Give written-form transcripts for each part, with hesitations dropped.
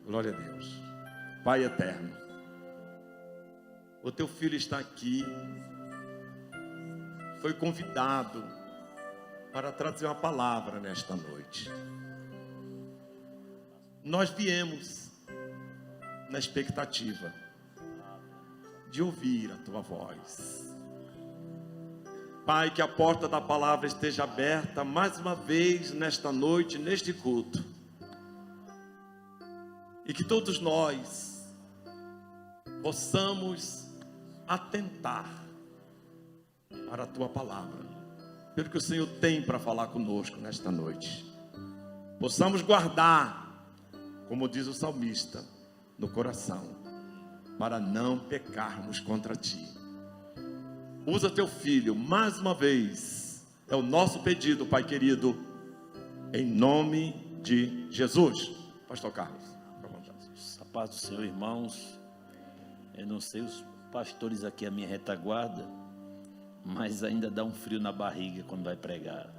Glória a Deus. Pai eterno, o teu filho está aqui, foi convidado para trazer uma palavra nesta noite. Nós viemos na expectativa de ouvir a tua voz. Pai, que a porta da palavra esteja aberta mais uma vez nesta noite, neste culto. E que todos nós possamos atentar para a tua palavra, pelo que o Senhor tem para falar conosco nesta noite. Possamos guardar, como diz o salmista, no coração, para não pecarmos contra ti. Usa teu filho mais uma vez, é o nosso pedido, Pai querido, em nome de Jesus. Pastor Carlos, fica à vontade. A paz do Senhor, irmãos. Eu não sei os pastores aqui, a minha retaguarda, mas ainda dá um frio na barriga quando vai pregar.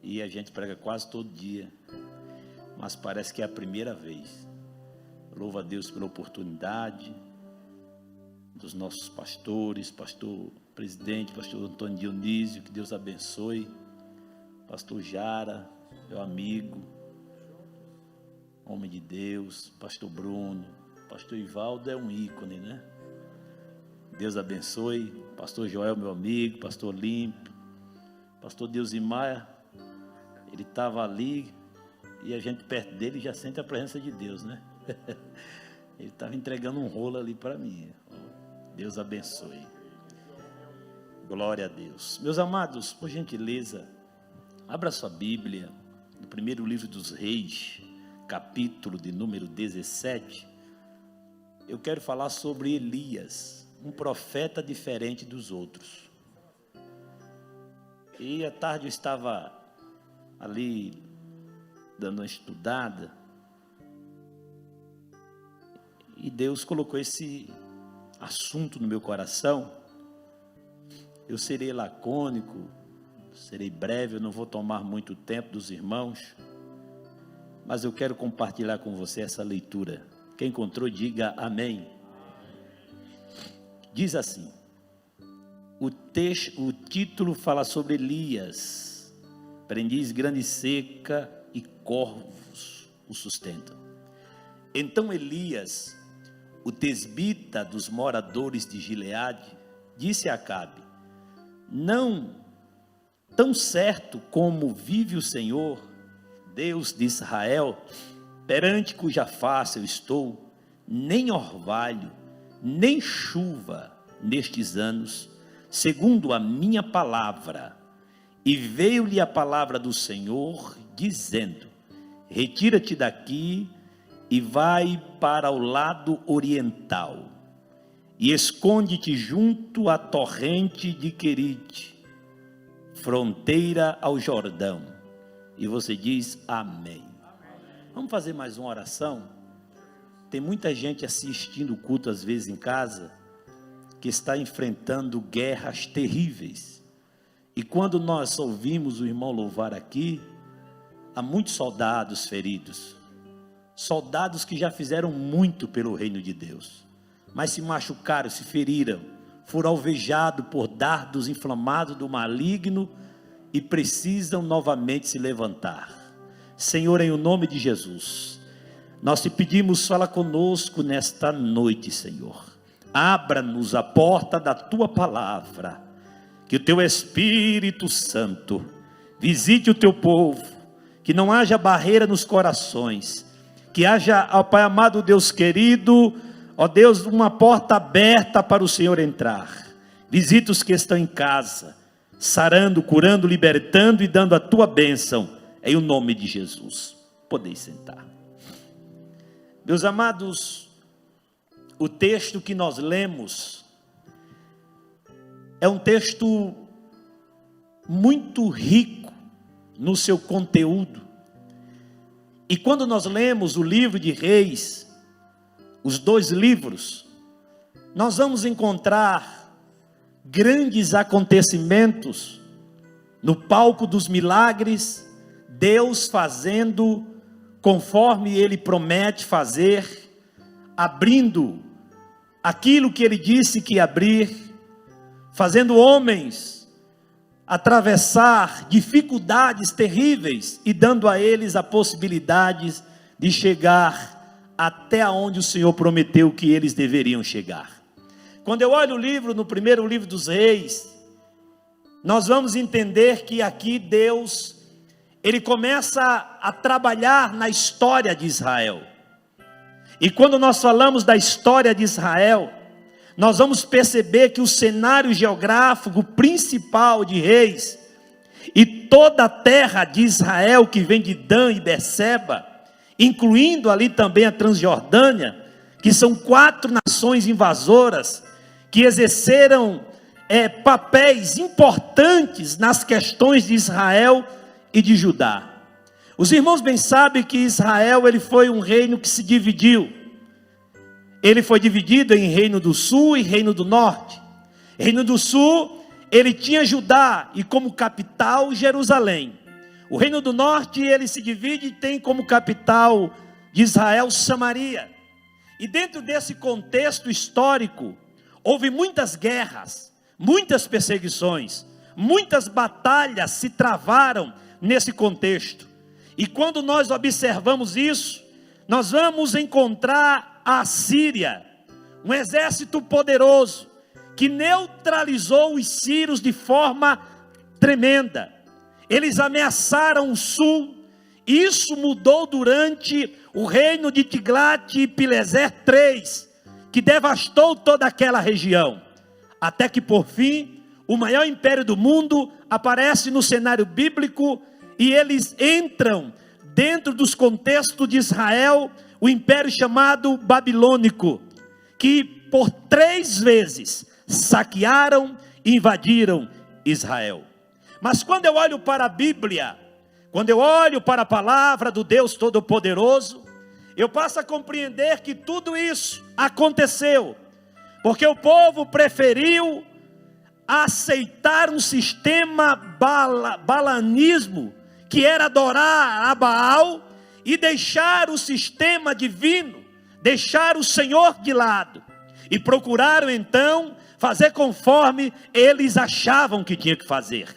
E a gente prega quase todo dia, mas parece que é a primeira vez. Louvo a Deus pela oportunidade dos nossos pastores, pastor presidente, pastor Antônio Dionísio, que Deus abençoe, pastor Jara, meu amigo, homem de Deus, pastor Bruno, pastor Ivaldo é um ícone, né? Deus abençoe, pastor Joel, meu amigo, pastor Limpo, pastor Deusimar, ele estava ali e a gente perto dele já sente a presença de Deus, né? Ele estava entregando um rolo ali para mim. Deus abençoe. Glória a Deus. Meus amados, por gentileza, abra sua Bíblia no primeiro livro dos Reis, capítulo de número 17. Eu quero falar sobre Elias, um profeta diferente dos outros. E à tarde eu estava ali dando uma estudada e Deus colocou esse assunto no meu coração. Eu serei lacônico, serei breve, eu não vou tomar muito tempo dos irmãos, mas eu quero compartilhar com você essa leitura. Quem encontrou, diga amém. Diz assim, o título fala sobre Elias, aprendiz grande e seca e corvos o sustentam. Então Elias, o tesbita dos moradores de Gileade, disse a Acabe, não tão certo como vive o Senhor, Deus de Israel, perante cuja face eu estou, nem orvalho, nem chuva nestes anos, segundo a minha palavra. E veio-lhe a palavra do Senhor, dizendo, retira-te daqui e vai para o lado oriental, e esconde-te junto à torrente de Querite, fronteira ao Jordão. E você diz amém. Vamos fazer mais uma oração? Tem muita gente assistindo o culto às vezes em casa, que está enfrentando guerras terríveis. E quando nós ouvimos o irmão louvar aqui, há muitos soldados feridos. Soldados que já fizeram muito pelo reino de Deus, mas se machucaram, se feriram, foram alvejados por dardos inflamados do maligno e precisam novamente se levantar. Senhor, em o nome de Jesus, nós te pedimos, fala conosco nesta noite, Senhor. Abra-nos a porta da tua palavra, que o teu Espírito Santo visite o teu povo, que não haja barreira nos corações, que haja, ó Pai amado, Deus querido, ó Deus, uma porta aberta para o Senhor entrar. Visita os que estão em casa, sarando, curando, libertando e dando a tua bênção, em o nome de Jesus. Podeis sentar. Meus amados, o texto que nós lemos é um texto muito rico no seu conteúdo. E quando nós lemos o livro de Reis, os dois livros, nós vamos encontrar grandes acontecimentos no palco dos milagres, Deus fazendo conforme ele promete fazer, abrindo aquilo que ele disse que ia abrir, fazendo homens atravessar dificuldades terríveis e dando a eles a possibilidade de chegar até onde o Senhor prometeu que eles deveriam chegar. Quando eu olho o livro, no primeiro livro dos Reis, nós vamos entender que aqui Deus, ele começa a trabalhar na história de Israel. E quando nós falamos da história de Israel, nós vamos perceber que o cenário geográfico principal de Reis e toda a terra de Israel que vem de Dan e Berseba, incluindo ali também a Transjordânia, que são 4 nações invasoras que exerceram papéis importantes nas questões de Israel e de Judá. Os irmãos bem sabem que Israel ele foi um reino que se dividiu. Ele foi dividido em Reino do Sul e Reino do Norte. Reino do Sul, ele tinha Judá e como capital Jerusalém. O Reino do Norte, ele se divide e tem como capital de Israel Samaria. E dentro desse contexto histórico, houve muitas guerras, muitas perseguições, muitas batalhas se travaram nesse contexto. E quando nós observamos isso, nós vamos encontrar a Síria, um exército poderoso, que neutralizou os sírios de forma tremenda. Eles ameaçaram o sul. Isso mudou durante o reino de Tiglat-Pileser III, que devastou toda aquela região. Até que por fim, o maior império do mundo aparece no cenário bíblico e eles entram dentro dos contextos de Israel, o império chamado babilônico, que por 3 vezes saquearam e invadiram Israel. Mas quando eu olho para a Bíblia, quando eu olho para a palavra do Deus Todo-Poderoso, eu passo a compreender que tudo isso aconteceu porque o povo preferiu aceitar um sistema balanismo, que era adorar a Baal, e deixar o sistema divino, deixar o Senhor de lado, e procuraram então fazer conforme eles achavam que tinha que fazer.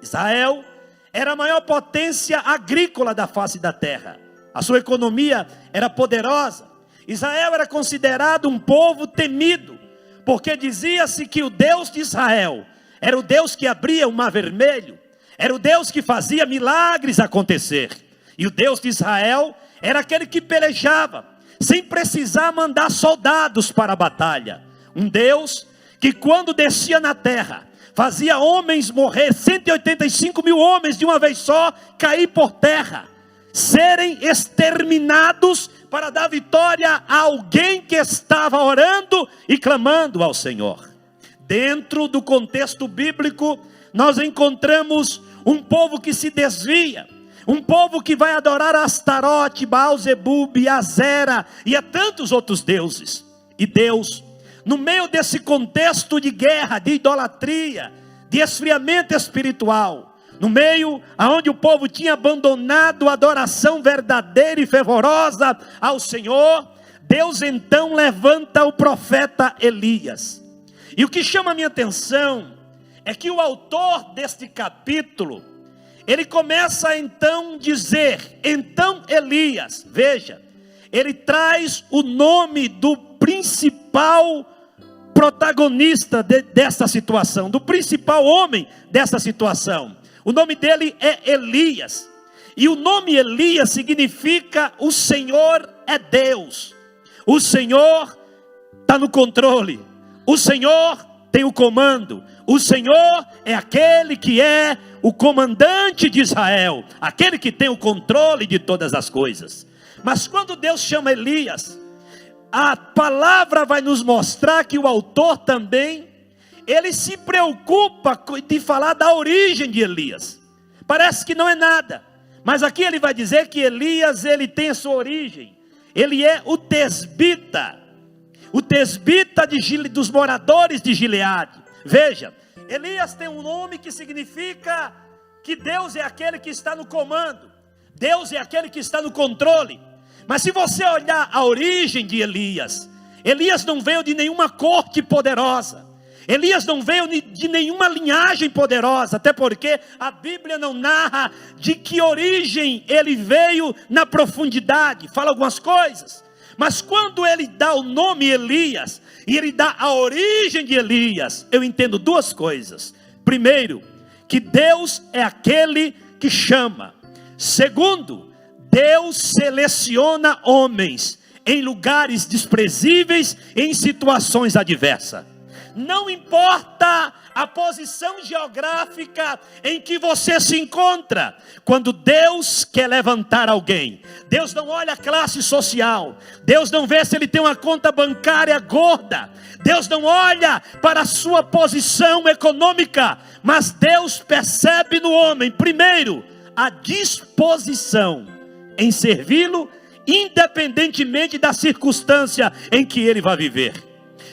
Israel era a maior potência agrícola da face da terra, a sua economia era poderosa. Israel era considerado um povo temido, porque dizia-se que o Deus de Israel era o Deus que abria o mar vermelho, era o Deus que fazia milagres acontecer. E o Deus de Israel era aquele que pelejava, sem precisar mandar soldados para a batalha. Um Deus que quando descia na terra, fazia homens morrer, 185 mil homens de uma vez só, cair por terra, serem exterminados para dar vitória a alguém que estava orando e clamando ao Senhor. Dentro do contexto bíblico, nós encontramos um povo que se desvia, um povo que vai adorar a Astarote, Baal-zebub, Azera e a tantos outros deuses. E Deus, no meio desse contexto de guerra, de idolatria, de esfriamento espiritual, no meio onde o povo tinha abandonado a adoração verdadeira e fervorosa ao Senhor, Deus então levanta o profeta Elias. E o que chama a minha atenção é que o autor deste capítulo, ele começa então a dizer, então Elias, veja, ele traz o nome do principal protagonista dessa situação, do principal homem dessa situação. O nome dele é Elias, e o nome Elias significa o Senhor é Deus, o Senhor está no controle, o Senhor tem o comando, o Senhor é aquele que é o comandante de Israel, aquele que tem o controle de todas as coisas. Mas quando Deus chama Elias, a palavra vai nos mostrar que o autor também, ele se preocupa de falar da origem de Elias. Parece que não é nada, mas aqui ele vai dizer que Elias, ele tem a sua origem. Ele é o tesbita dos moradores de Gileade. Veja, Elias tem um nome que significa que Deus é aquele que está no comando. Deus é aquele que está no controle. Mas se você olhar a origem de Elias, Elias não veio de nenhuma corte poderosa. Elias não veio de nenhuma linhagem poderosa, até porque a Bíblia não narra de que origem ele veio na profundidade, fala algumas coisas. Mas quando ele dá o nome Elias, e ele dá a origem de Elias, eu entendo duas coisas. Primeiro, que Deus é aquele que chama. Segundo, Deus seleciona homens em lugares desprezíveis, em situações adversas. Não importa a posição geográfica em que você se encontra, quando Deus quer levantar alguém, Deus não olha a classe social, Deus não vê se ele tem uma conta bancária gorda, Deus não olha para a sua posição econômica, mas Deus percebe no homem, primeiro, a disposição em servi-lo, independentemente da circunstância em que ele vai viver.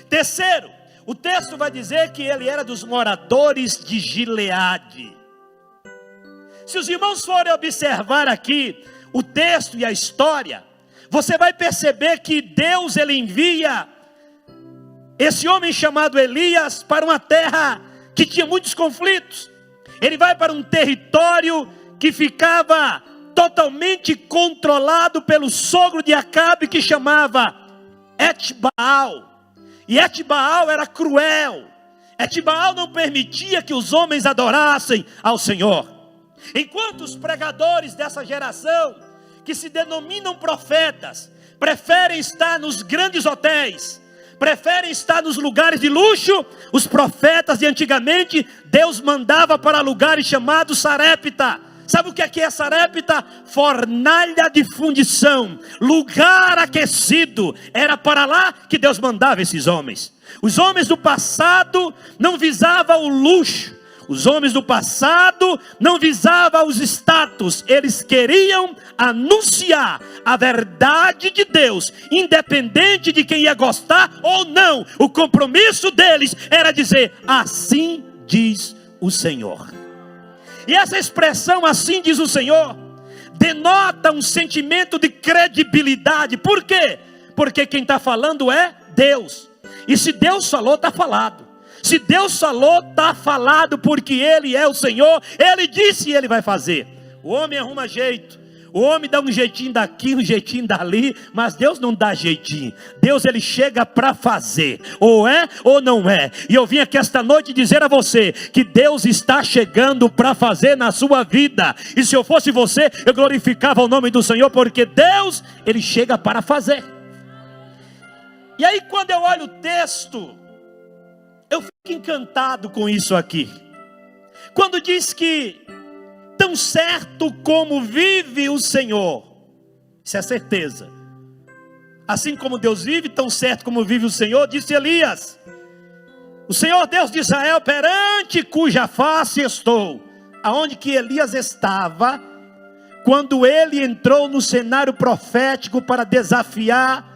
Terceiro, o texto vai dizer que ele era dos moradores de Gileade. Se os irmãos forem observar aqui o texto e a história, você vai perceber que Deus ele envia esse homem chamado Elias para uma terra que tinha muitos conflitos. Ele vai para um território que ficava totalmente controlado pelo sogro de Acabe, que chamava Etbaal. E Etbaal era cruel. Etbaal não permitia que os homens adorassem ao Senhor. Enquanto os pregadores dessa geração, que se denominam profetas, preferem estar nos grandes hotéis, preferem estar nos lugares de luxo, os profetas de antigamente, Deus mandava para lugares chamados Sarepta. Sabe o que é Sarepta? Fornalha de fundição, lugar aquecido. Era para lá que Deus mandava esses homens. Os homens do passado não visavam o luxo. Os homens do passado não visavam os status. Eles queriam anunciar a verdade de Deus, independente de quem ia gostar ou não. O compromisso deles era dizer: assim diz o Senhor. E essa expressão, assim diz o Senhor, denota um sentimento de credibilidade. Por quê? Porque quem está falando é Deus. E se Deus falou, está falado. Se Deus falou, está falado, porque Ele é o Senhor. Ele disse e Ele vai fazer. O homem arruma jeito. O homem dá um jeitinho daqui, um jeitinho dali, mas Deus não dá jeitinho. Deus ele chega para fazer, ou é ou não é. E eu vim aqui esta noite dizer a você que Deus está chegando para fazer na sua vida. E se eu fosse você, eu glorificava o nome do Senhor, porque Deus ele chega para fazer. E aí quando eu olho o texto, eu fico encantado com isso aqui. Quando diz que tão certo como vive o Senhor, isso é certeza. Assim como Deus vive, tão certo como vive o Senhor, disse Elias: o Senhor Deus de Israel, perante cuja face estou. Aonde que Elias estava quando ele entrou no cenário profético para desafiar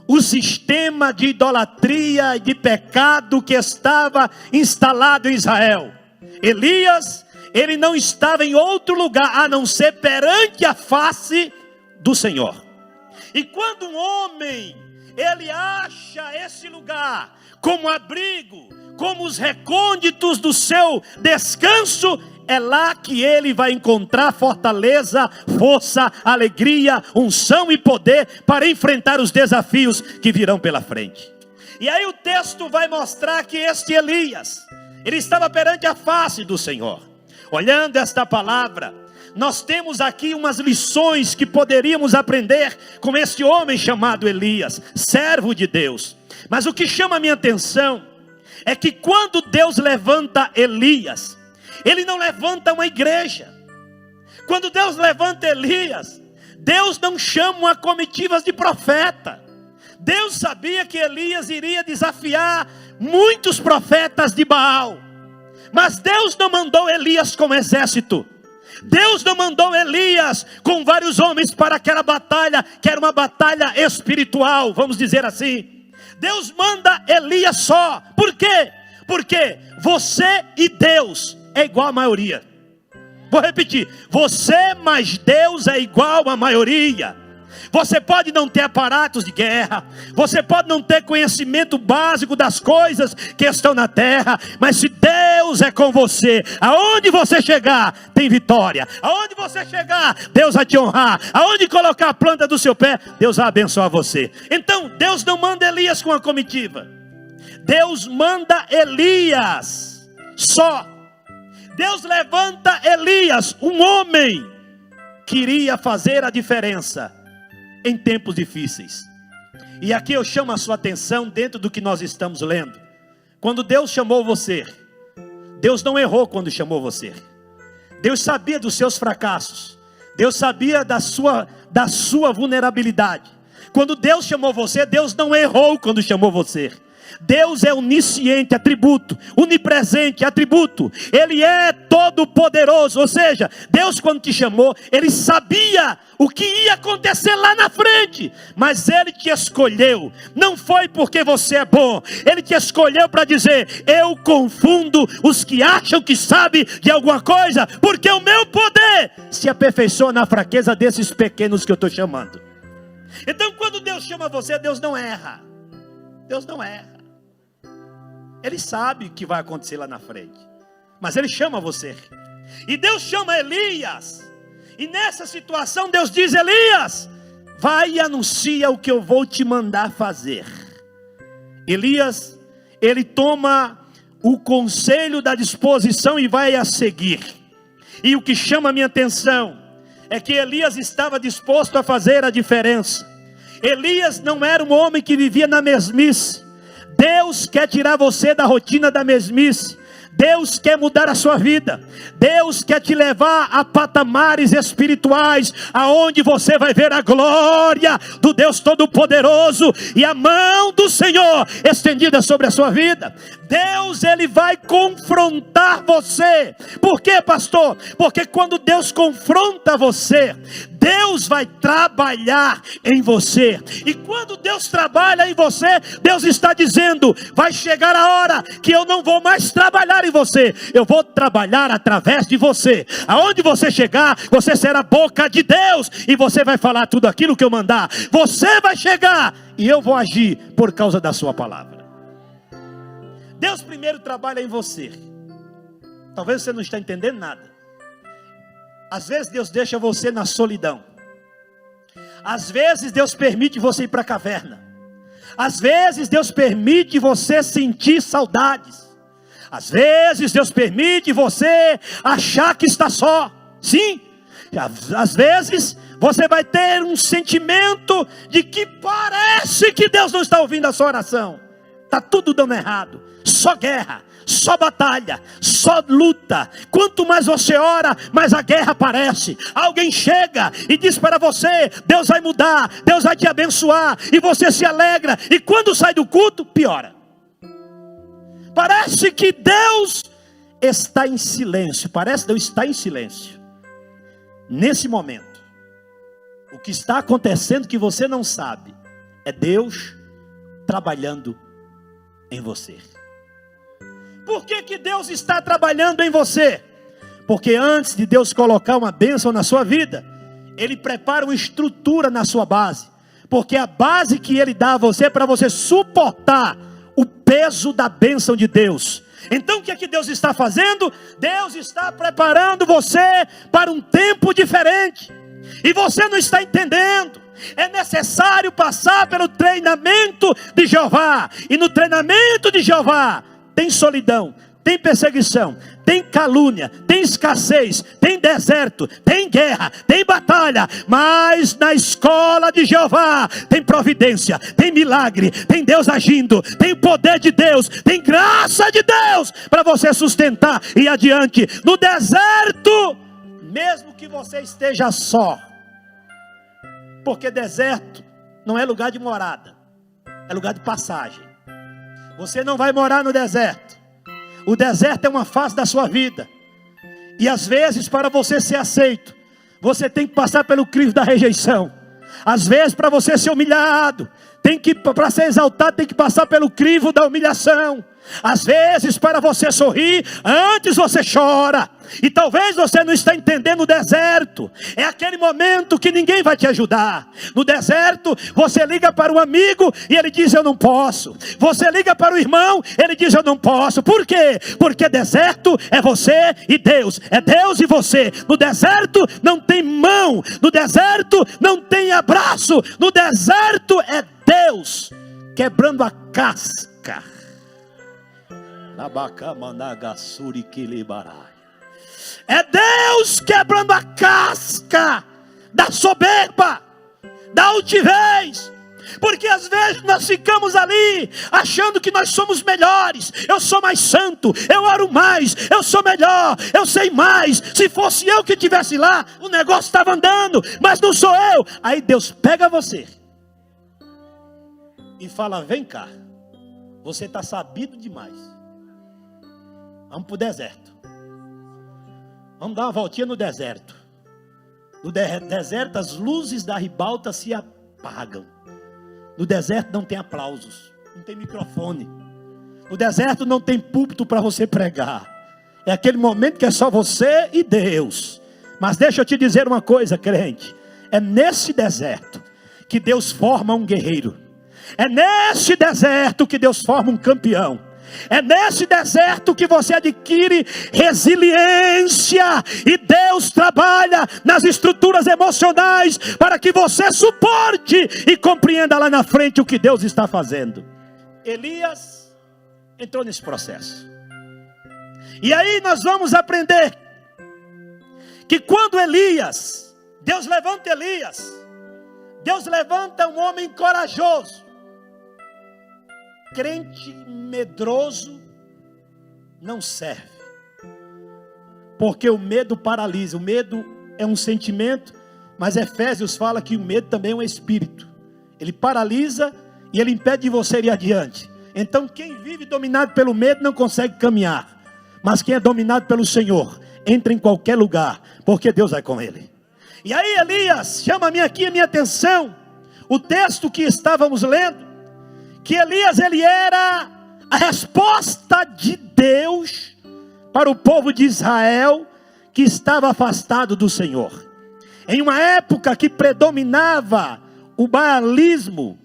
o sistema de idolatria e de pecado que estava instalado em Israel? Elias, ele não estava em outro lugar a não ser perante a face do Senhor. E quando um homem ele acha esse lugar como abrigo, como os recônditos do seu descanso, é lá que ele vai encontrar fortaleza, força, alegria, unção e poder para enfrentar os desafios que virão pela frente. E aí o texto vai mostrar que este Elias, ele estava perante a face do Senhor. Olhando esta palavra, nós temos aqui umas lições que poderíamos aprender com este homem chamado Elias, servo de Deus. Mas o que chama a minha atenção é que quando Deus levanta Elias, Ele não levanta uma igreja. Quando Deus levanta Elias, Deus não chama uma comitiva de profeta. Deus sabia que Elias iria desafiar muitos profetas de Baal. Mas Deus não mandou Elias com exército. Deus não mandou Elias com vários homens para aquela batalha, que era uma batalha espiritual, vamos dizer assim. Deus manda Elias só. Por quê? Porque você e Deus é igual a maioria. Vou repetir. Você mais Deus é igual à maioria. Você pode não ter aparatos de guerra, você pode não ter conhecimento básico das coisas que estão na terra, mas se Deus é com você, aonde você chegar, tem vitória. Aonde você chegar, Deus vai te honrar. Aonde colocar a planta do seu pé, Deus vai abençoar você. Então, Deus não manda Elias com a comitiva. Deus manda Elias só. Deus levanta Elias, um homem que iria fazer a diferença em tempos difíceis. E aqui eu chamo a sua atenção dentro do que nós estamos lendo. Quando Deus chamou você, Deus não errou quando chamou você. Deus sabia dos seus fracassos. Deus sabia da sua vulnerabilidade. Quando Deus chamou você, Deus não errou quando chamou você. Deus é onisciente, atributo, onipresente, atributo. Ele é todo poderoso, ou seja, Deus quando te chamou, Ele sabia o que ia acontecer lá na frente, mas Ele te escolheu, não foi porque você é bom, Ele te escolheu para dizer, eu confundo os que acham que sabem de alguma coisa, porque o meu poder se aperfeiçoa na fraqueza desses pequenos que eu estou chamando. Então quando Deus chama você, Deus não erra. Deus não erra. Ele sabe o que vai acontecer lá na frente, mas Ele chama você. E Deus chama Elias. E nessa situação Deus diz, Elias, vai e anuncia o que eu vou te mandar fazer. Elias, ele toma o conselho da disposição e vai a seguir. E o que chama a minha atenção é que Elias estava disposto a fazer a diferença. Elias não era um homem que vivia na mesmice. Deus quer tirar você da rotina da mesmice. Deus quer mudar a sua vida. Deus quer te levar a patamares espirituais, aonde você vai ver a glória do Deus Todo-Poderoso e a mão do Senhor estendida sobre a sua vida. Deus, Ele vai confrontar você. Por quê, pastor? Porque quando Deus confronta você, Deus vai trabalhar em você. E quando Deus trabalha em você, Deus está dizendo, vai chegar a hora que eu não vou mais trabalhar em você, eu vou trabalhar através de você. Aonde você chegar, você será a boca de Deus, e você vai falar tudo aquilo que eu mandar. Você vai chegar, e eu vou agir por causa da sua palavra. Deus primeiro trabalha em você. Talvez você não está entendendo nada. Às vezes Deus deixa você na solidão. Às vezes Deus permite você ir para a caverna. Às vezes Deus permite você sentir saudades. Às vezes Deus permite você achar que está só. Sim, às vezes você vai ter um sentimento de que parece que Deus não está ouvindo a sua oração. Está tudo dando errado. Só guerra, só batalha, só luta. Quanto mais você ora, mais a guerra aparece. Alguém chega e diz para você, Deus vai mudar, Deus vai te abençoar, e você se alegra, e quando sai do culto, piora. Parece que Deus está em silêncio. Parece que Deus está em silêncio. Nesse momento, o que está acontecendo que você não sabe, é Deus trabalhando em você. Por que Deus está trabalhando em você? Porque antes de Deus colocar uma bênção na sua vida, Ele prepara uma estrutura na sua base. Porque a base que Ele dá a você é para você suportar o peso da bênção de Deus. Então o que é que Deus está fazendo? Deus está preparando você para um tempo diferente. E você não está entendendo. É necessário passar pelo treinamento de Jeová. E no treinamento de Jeová tem solidão, tem perseguição, tem calúnia, tem escassez, tem deserto, tem guerra, tem batalha. Mas na escola de Jeová tem providência, tem milagre, tem Deus agindo, tem poder de Deus, tem graça de Deus para você sustentar e ir adiante. No deserto, mesmo que você esteja só, porque deserto não é lugar de morada, é lugar de passagem. Você não vai morar no deserto. O deserto é uma fase da sua vida. E às vezes, para você ser aceito, você tem que passar pelo crivo da rejeição. Às vezes, para você ser humilhado, para ser exaltado, tem que passar pelo crivo da humilhação. Às vezes, para você sorrir, antes você chora. E talvez você não está entendendo o deserto. É aquele momento que ninguém vai te ajudar. No deserto, você liga para um amigo e ele diz: eu não posso. Você liga para o irmão, ele diz: eu não posso. Por quê? Porque deserto é você e Deus. É Deus e você. No deserto não tem mão. No deserto não tem abraço. No deserto é Deus quebrando a casca. É Deus quebrando a casca da soberba, da altivez. Porque às vezes nós ficamos ali achando que nós somos melhores. Eu sou mais santo, eu oro mais, eu sou melhor, eu sei mais. Se fosse eu que estivesse lá, o negócio estava andando, mas não sou eu. Aí Deus pega você e fala: vem cá, você está sabido demais. Vamos para o deserto. Vamos dar uma voltinha no deserto. No deserto as luzes da ribalta se apagam. No deserto não tem aplausos, não tem microfone. No deserto não tem púlpito para você pregar. É aquele momento que é só você e Deus. Mas deixa eu te dizer uma coisa, crente. É nesse deserto que Deus forma um guerreiro. É nesse deserto que Deus forma um campeão. É nesse deserto que você adquire resiliência. E Deus trabalha nas estruturas emocionais para que você suporte e compreenda lá na frente o que Deus está fazendo. Elias entrou nesse processo. E aí nós vamos aprender que quando Deus levanta Elias, Deus levanta um homem corajoso. Crente medroso não serve, porque o medo paralisa. O medo é um sentimento, mas Efésios fala que o medo também é um espírito. Ele paralisa e ele impede de você ir adiante. Então quem vive dominado pelo medo não consegue caminhar, mas quem é dominado pelo Senhor entra em qualquer lugar, porque Deus vai com ele. E aí Elias chama a minha atenção, o texto que estávamos lendo, que Elias, ele era a resposta de Deus para o povo de Israel que estava afastado do Senhor. Em uma época que predominava o baalismo,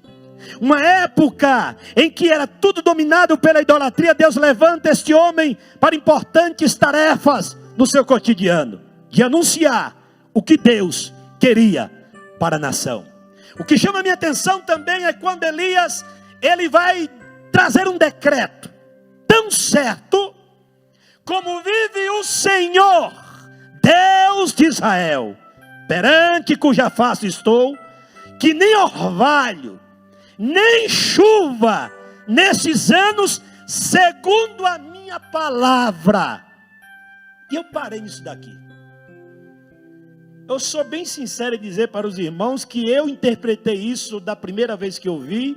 uma época em que era tudo dominado pela idolatria, Deus levanta este homem para importantes tarefas no seu cotidiano, de anunciar o que Deus queria para a nação. O que chama a minha atenção também é quando Elias, ele vai trazer um decreto: tão certo como vive o Senhor, Deus de Israel, perante cuja face estou, que nem orvalho, nem chuva nesses anos, segundo a minha palavra. E eu parei nisso daqui. Eu sou bem sincero em dizer para os irmãos que eu interpretei isso da primeira vez que eu vi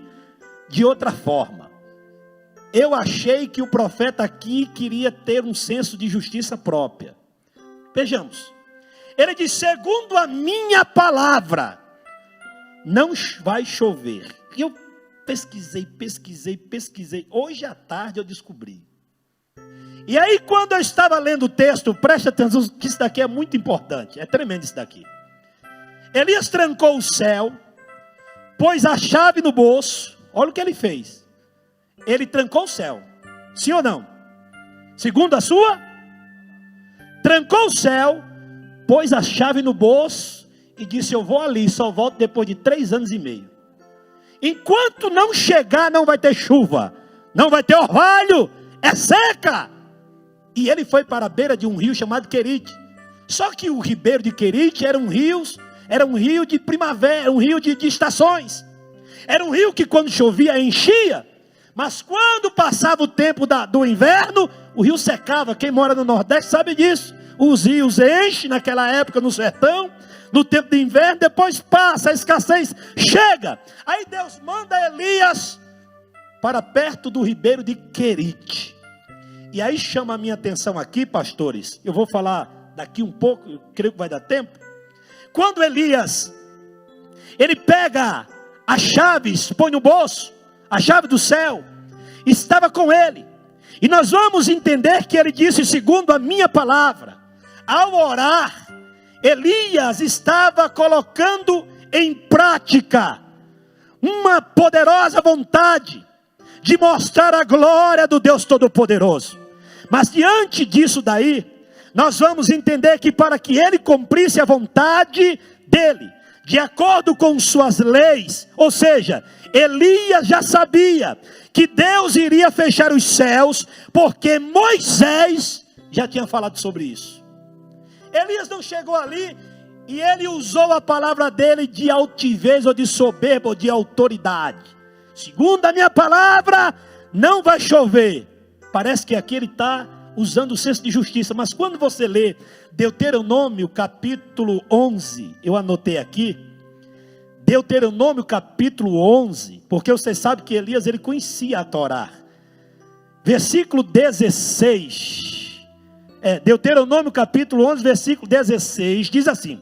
de outra forma. Eu achei que o profeta aqui queria ter um senso de justiça própria. Vejamos. Ele diz: segundo a minha palavra, não vai chover. E eu pesquisei. Hoje à tarde eu descobri. E aí quando eu estava lendo o texto, preste atenção que isso daqui é muito importante. É tremendo isso daqui. Elias trancou o céu, pôs a chave no bolso. Olha o que ele fez. Ele trancou o céu. Sim ou não? Segundo a sua? Trancou o céu, pôs a chave no bolso e disse: eu vou ali, só volto depois de 3 anos e meio. Enquanto não chegar, não vai ter chuva, não vai ter orvalho, é seca. E ele foi para a beira de um rio chamado Querite. Só que o ribeiro de Querite era um rio de primavera, um rio de estações. Era um rio que quando chovia enchia, mas quando passava o tempo do inverno, o rio secava. Quem mora no Nordeste sabe disso. Os rios enchem naquela época no sertão, no tempo de inverno, depois passa, a escassez chega. Aí Deus manda Elias para perto do ribeiro de Querite. E aí chama a minha atenção aqui, pastores, eu vou falar daqui um pouco, eu creio que vai dar tempo. Quando Elias, ele pega as chaves, põe no bolso, a chave do céu, estava com ele. E nós vamos entender que ele disse, segundo a minha palavra, ao orar, Elias estava colocando em prática uma poderosa vontade de mostrar a glória do Deus Todo-Poderoso. Mas diante disso daí, nós vamos entender que para que ele cumprisse a vontade dele, de acordo com suas leis, ou seja, Elias já sabia que Deus iria fechar os céus, porque Moisés já tinha falado sobre isso. Elias não chegou ali e ele usou a palavra dele de altivez ou de soberba ou de autoridade. Segundo a minha palavra, não vai chover. Parece que aqui ele está usando o senso de justiça. Mas quando você lê Deuteronômio capítulo 11, eu anotei aqui. Deuteronômio capítulo 11, porque você sabe que Elias ele conhecia a Torá. Versículo 16. Deuteronômio capítulo 11, versículo 16, diz assim: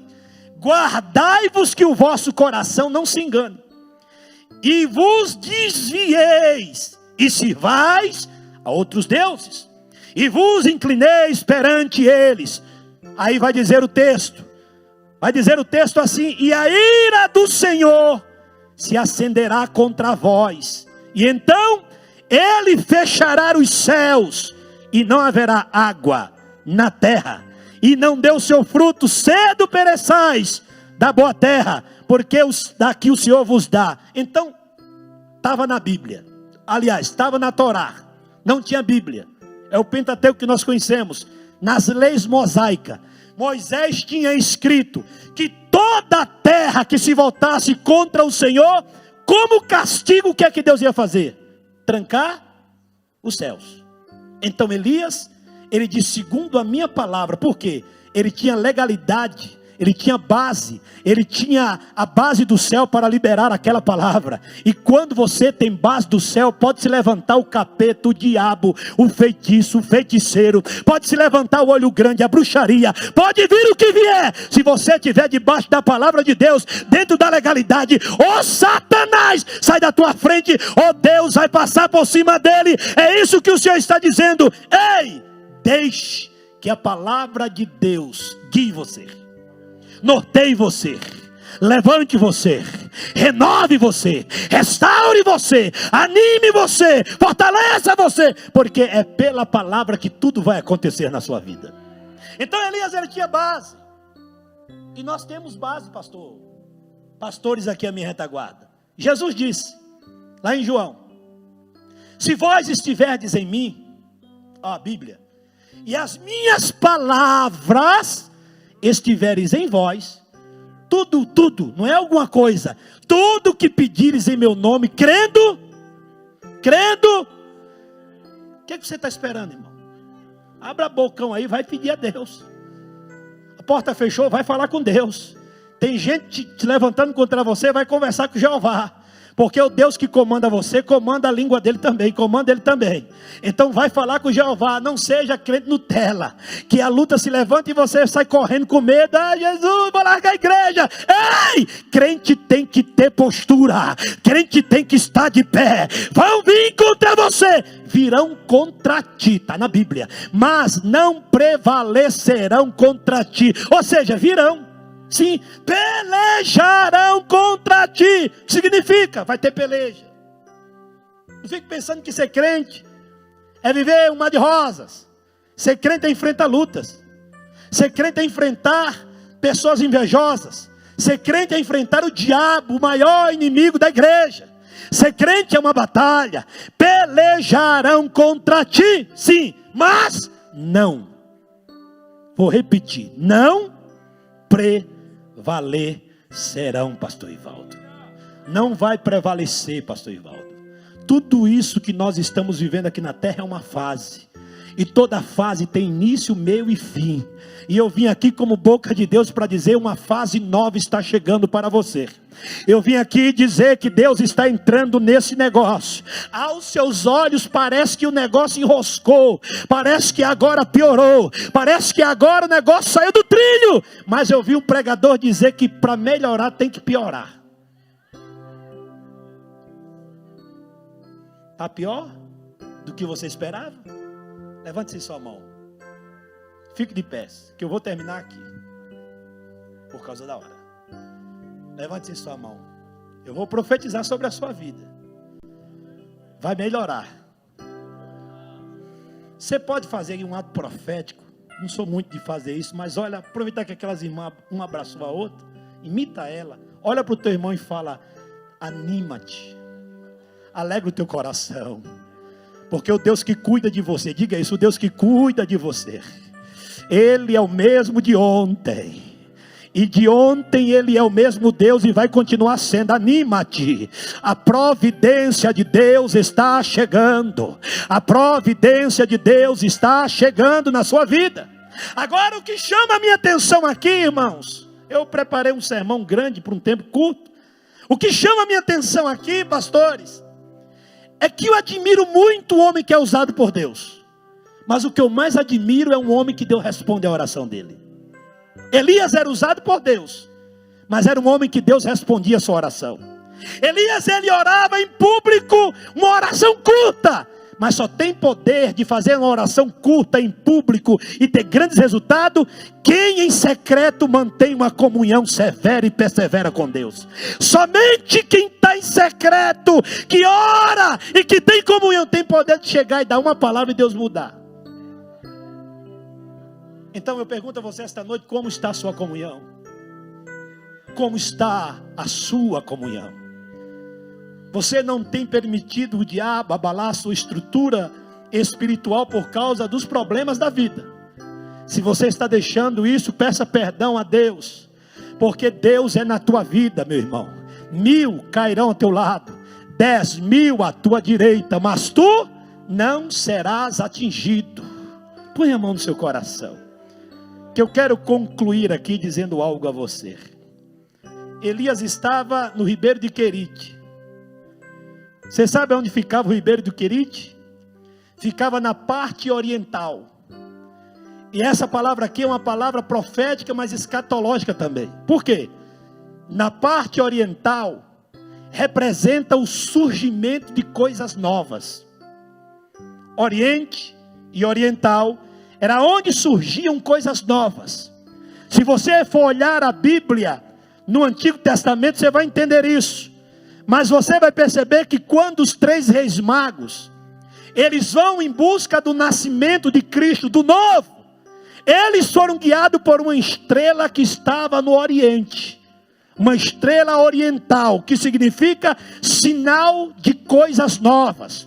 guardai-vos que o vosso coração não se engane, e vos desvieis, e sirvais a outros deuses, e vos inclineis perante eles. Aí vai dizer o texto assim: e a ira do Senhor se acenderá contra vós, e então ele fechará os céus, e não haverá água na terra, e não deu seu fruto, cedo pereçais da boa terra, porque daqui o Senhor vos dá. Então, estava na Bíblia, aliás, estava na Torá, não tinha Bíblia, é o Pentateuco que nós conhecemos, nas leis mosaicas. Moisés tinha escrito que toda a terra que se voltasse contra o Senhor, como castigo, o que é que Deus ia fazer? Trancar os céus. Então Elias, ele disse, segundo a minha palavra, porque ele tinha legalidade, ele tinha base, ele tinha a base do céu para liberar aquela palavra. E quando você tem base do céu, pode se levantar o capeta, o diabo, o feitiço, o feiticeiro, pode se levantar o olho grande, a bruxaria, pode vir o que vier. Se você estiver debaixo da palavra de Deus, dentro da legalidade, ô Satanás, sai da tua frente, ô Deus vai passar por cima dele. É isso que o Senhor está dizendo. Ei, deixe que a palavra de Deus guie você, norteie você, levante você, renove você, restaure você, anime você, fortaleça você, porque é pela palavra que tudo vai acontecer na sua vida. Então Elias, ele tinha base, e nós temos base, pastores aqui à minha retaguarda. Jesus disse, lá em João, se vós estiverdes em mim, ó, a Bíblia, e as minhas palavras estiveres em vós, tudo, não é alguma coisa, tudo que pedires em meu nome, crendo, o que você está esperando, irmão? Abra bocão aí, vai pedir a Deus. A porta fechou, vai falar com Deus. Tem gente te levantando contra você, vai conversar com Jeová. Porque o Deus que comanda você, comanda a língua dele também, comanda ele também. Então vai falar com Jeová, não seja crente Nutella, que a luta se levanta e você sai correndo com medo. Ah, Jesus, vou largar a igreja. Ei, crente tem que ter postura, crente tem que estar de pé. Vão vir contra você, virão contra ti, está na Bíblia, mas não prevalecerão contra ti. Ou seja, virão. Sim, pelejarão contra ti. Significa, vai ter peleja. Não fique pensando que ser crente é viver um mar de rosas. Ser crente é enfrentar lutas. Ser crente é enfrentar pessoas invejosas. Ser crente é enfrentar o diabo, o maior inimigo da igreja. Ser crente é uma batalha. Pelejarão contra ti, sim, mas não. Vou repetir, não prevalecerão, pastor Ivaldo. Não vai prevalecer, pastor Ivaldo. Tudo isso que nós estamos vivendo aqui na terra é uma fase, e toda fase tem início, meio e fim. E eu vim aqui como boca de Deus para dizer, uma fase nova está chegando para você. Eu vim aqui dizer que Deus está entrando nesse negócio. Aos seus olhos parece que o negócio enroscou, parece que agora piorou, parece que agora o negócio saiu do trilho. Mas eu vi um pregador dizer que para melhorar tem que piorar. Está pior do que você esperava? Levante-se sua mão. Fique de pé, que eu vou terminar aqui. Por causa da hora. Levante-se sua mão. Eu vou profetizar sobre a sua vida. Vai melhorar. Você pode fazer um ato profético. Não sou muito de fazer isso, mas olha, aproveitar que aquelas irmãs, uma abraçou a outra, imita ela. Olha para o teu irmão e fala: anima-te. Alegra o teu coração. Porque o Deus que cuida de você, diga isso, o Deus que cuida de você, Ele é o mesmo de ontem. E de ontem Ele é o mesmo Deus e vai continuar sendo. Anima-te. A providência de Deus está chegando. A providência de Deus está chegando na sua vida. Agora o que chama a minha atenção aqui, irmãos, eu preparei um sermão grande para um tempo curto. O que chama a minha atenção aqui, pastores, é que eu admiro muito o homem que é usado por Deus. Mas o que eu mais admiro é um homem que Deus responde à oração dele. Elias era usado por Deus, mas era um homem que Deus respondia a sua oração. Elias, ele orava em público, uma oração curta, mas só tem poder de fazer uma oração curta em público e ter grandes resultados quem em secreto mantém uma comunhão severa e persevera com Deus. Somente quem está em secreto, que ora e que tem comunhão, tem poder de chegar e dar uma palavra e Deus mudar. Então eu pergunto a você esta noite: como está a sua comunhão? Como está a sua comunhão? Você não tem permitido o diabo abalar a sua estrutura espiritual por causa dos problemas da vida. Se você está deixando isso, peça perdão a Deus, porque Deus é na tua vida, meu irmão. 1000 cairão ao teu lado, 10.000 à tua direita, mas tu não serás atingido. Põe a mão no seu coração, que eu quero concluir aqui dizendo algo a você. Elias estava no ribeiro de Querite. Você sabe onde ficava o ribeiro de Querite? Ficava na parte oriental. E essa palavra aqui é uma palavra profética, mas escatológica também. Por quê? Na parte oriental representa o surgimento de coisas novas. Oriente e oriental era onde surgiam coisas novas. Se você for olhar a Bíblia no Antigo Testamento, você vai entender isso. Mas você vai perceber que quando os 3 reis magos, eles vão em busca do nascimento de Cristo, do novo, eles foram guiados por uma estrela que estava no Oriente. Uma estrela oriental, que significa sinal de coisas novas.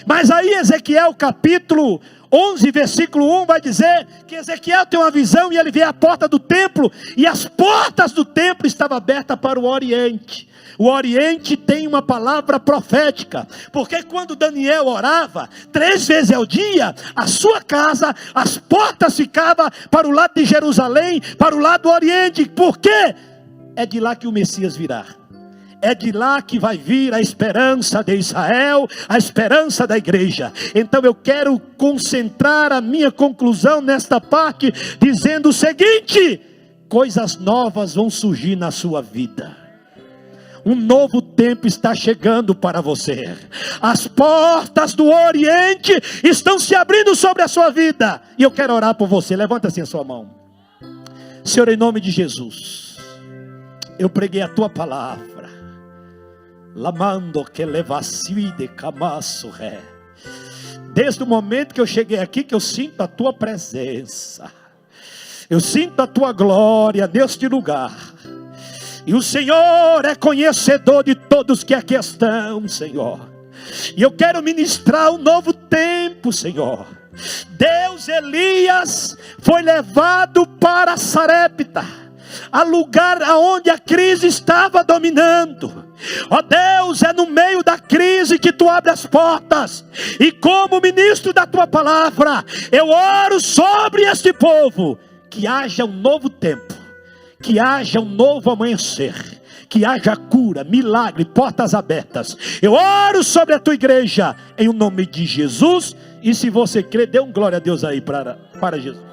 Mas aí Ezequiel capítulo 11, versículo 1 vai dizer que Ezequiel tem uma visão e ele vê a porta do templo, e as portas do templo estavam abertas para o Oriente. O Oriente tem uma palavra profética, porque quando Daniel orava 3 vezes ao dia, a sua casa, as portas ficavam para o lado de Jerusalém, para o lado do Oriente. Por quê? É de lá que o Messias virá. É de lá que vai vir a esperança de Israel, a esperança da igreja. Então eu quero concentrar a minha conclusão nesta parte, dizendo o seguinte: coisas novas vão surgir na sua vida. Um novo tempo está chegando para você. As portas do Oriente estão se abrindo sobre a sua vida. E eu quero orar por você. Levanta assim a sua mão. Senhor, em nome de Jesus, eu preguei a tua palavra. Lamando que levassi de camaço ré. Desde o momento que eu cheguei aqui, que eu sinto a tua presença. Eu sinto a tua glória neste lugar. E o Senhor é conhecedor de todos que aqui estão, Senhor. E eu quero ministrar um novo tempo, Senhor. Deus, Elias foi levado para Sarepta, a lugar onde a crise estava dominando. Ó Deus, é no meio da crise que tu abre as portas. E como ministro da tua palavra, eu oro sobre este povo, que haja um novo tempo, que haja um novo amanhecer, que haja cura, milagre, portas abertas. Eu oro sobre a tua igreja, em nome de Jesus. E se você crê, dê um glória a Deus aí para Jesus.